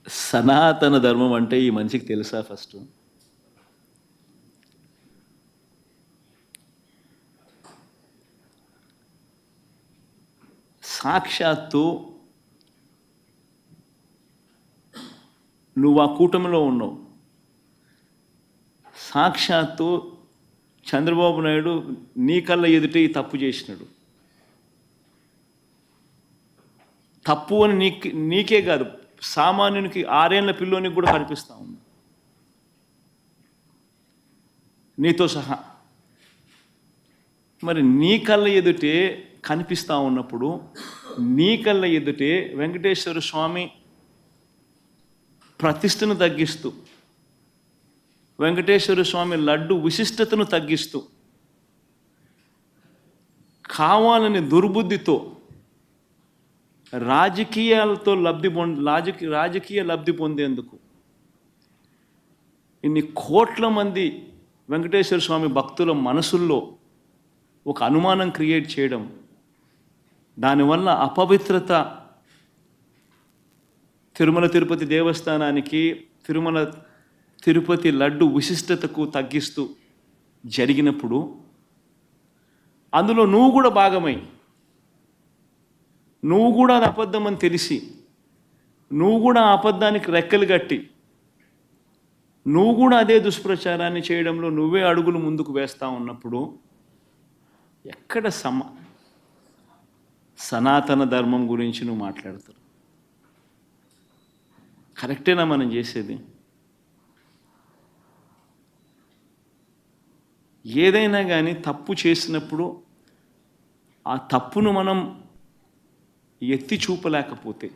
సనాతన ధర్మం అంటే ఈ మనిషికి తెలుసా? ఫస్ట్ సాక్షాత్తు నువ్వు ఆ కూటమిలో ఉన్నావు. సాక్షాత్తు చంద్రబాబు నాయుడు నీ కళ్ళ ఎదుటే ఈ తప్పు చేసినాడు. తప్పు అని నీకే కాదు, సామాన్యునికి 6 ఏళ్ల పిల్లోనికి కూడా కనిపిస్తూ ఉంది, నీతో సహా. మరి నీ కళ్ళ ఎదుటే కనిపిస్తూ ఉన్నప్పుడు, నీ కళ్ళ ఎదుటే వెంకటేశ్వర స్వామి ప్రతిష్టను తగ్గిస్తూ, వెంకటేశ్వర స్వామి లడ్డు విశిష్టతను తగ్గిస్తూ, కావాలని దుర్బుద్ధితో రాజకీయాలతో రాజకీయ లబ్ధి పొందేందుకు ఇన్ని కోట్ల మంది వెంకటేశ్వర స్వామి భక్తుల మనసుల్లో ఒక అనుమానం క్రియేట్ చేయడం, దానివల్ల అపవిత్రత తిరుమల తిరుపతి దేవస్థానానికి, తిరుపతి లడ్డు విశిష్టతకు తగ్గిస్తూ జరిగినప్పుడు, అందులో నువ్వు కూడా భాగమై, నువ్వు కూడా అది అబద్ధం అని తెలిసి, నువ్వు కూడా ఆ అబద్ధానికి రెక్కలు కట్టి, నువ్వు కూడా అదే దుష్ప్రచారాన్ని చేయడంలో నువ్వే అడుగులు ముందుకు వేస్తూ ఉన్నప్పుడు, ఎక్కడ సనాతన ధర్మం గురించి నువ్వు మాట్లాడతావు? కరెక్టేనా మనం చేసేది? ఏదైనా కానీ తప్పు చేసినప్పుడు ఆ తప్పును మనం ఎత్తి చూపలేకపోతే,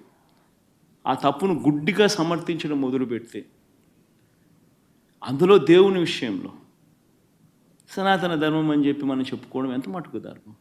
ఆ తప్పును గుడ్డిగా సమర్థించడం మొదలుపెడితే, అందులో దేవుని విషయంలో సనాతన ధర్మం అని చెప్పి మనం చెప్పుకోవడం ఎంత మటుకు ధర్మం?